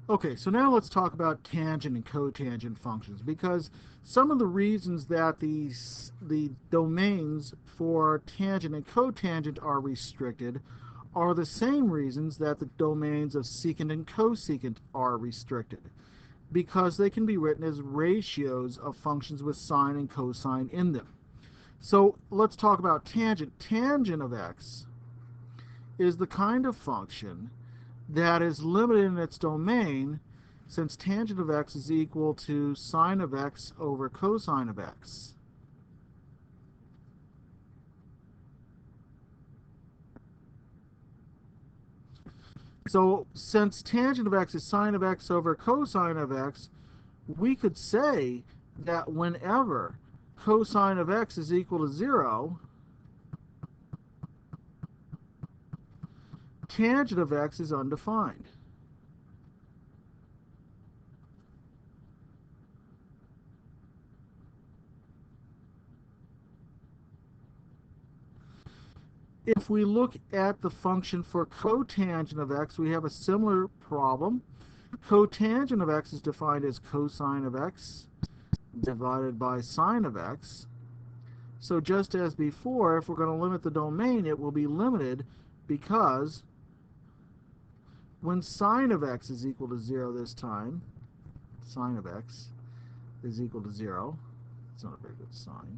Okay, so now let's talk about tangent and cotangent functions, because some of the reasons that the domains for tangent and cotangent are restricted are the same reasons that the domains of secant and cosecant are restricted, because they can be written as ratios of functions with sine and cosine in them. So let's talk about tangent. Tangent of x is the kind of function that is limited in its domain, since tangent of x is equal to sine of x over cosine of x. So since tangent of x is sine of x over cosine of x, we could say that whenever cosine of x is equal to 0, tangent of x is undefined. If we look at the function for cotangent of x, we have a similar problem. Cotangent of x is defined as cosine of x divided by sine of x. So just as before, if we're going to limit the domain, it will be limited because when sine of x is equal to 0 this time, sine of x is equal to 0. It's not a very good sign.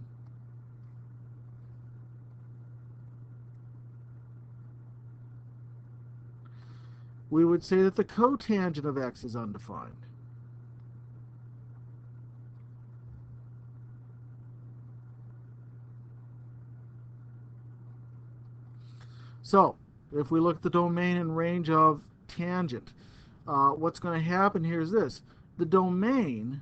We would say that the cotangent of x is undefined. So if we look at the domain and range of tangent, what's going to happen here is this. The domain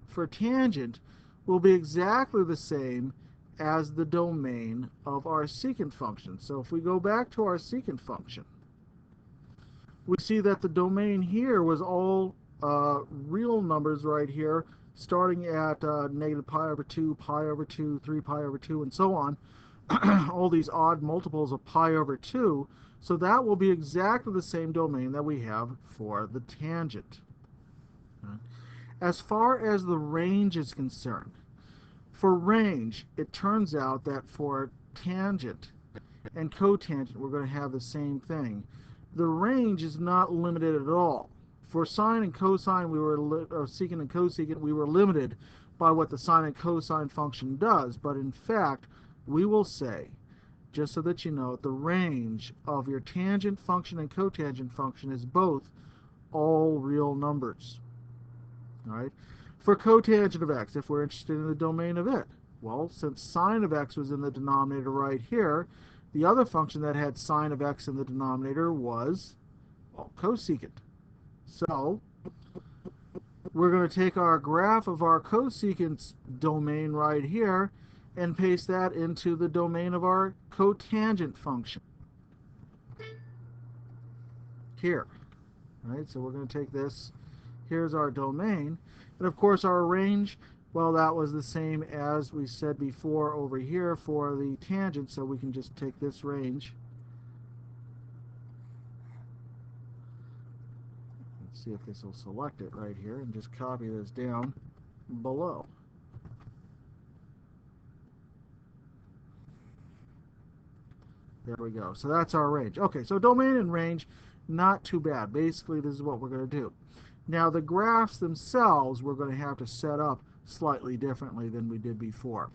for tangent will be exactly the same as the domain of our secant function. So if we go back to our secant function, we see that the domain here was all real numbers right here, starting at negative pi over 2, pi over 2, 3 pi over 2, and so on. All these odd multiples of pi over 2. So that will be exactly the same domain that we have for the tangent. As far as the range is concerned, for range, it turns out that for tangent and cotangent, we're going to have the same thing. The range is not limited at all. For sine and cosine, or secant and cosecant, we were limited by what the sine and cosine function does. But in fact, we will say, just so that you know, the range of your tangent function and cotangent function is both all real numbers. All right. For cotangent of x, if we're interested in the domain of it, well, since sine of x was in the denominator right here, the other function that had sine of x in the denominator was, well, cosecant. So we're going to take our graph of our cosecant domain right here and paste that into the domain of our cotangent function here. All right, so we're going to take this. Here's our domain. And of course, our range, well, that was the same as we said before over here for the tangent, so we can just take this range. Let's see if this will select it right here, and just copy this down below. There we go. So that's our range. Okay, so domain and range, not too bad. Basically, this is what we're going to do. Now, the graphs themselves, we're going to have to set up slightly differently than we did before.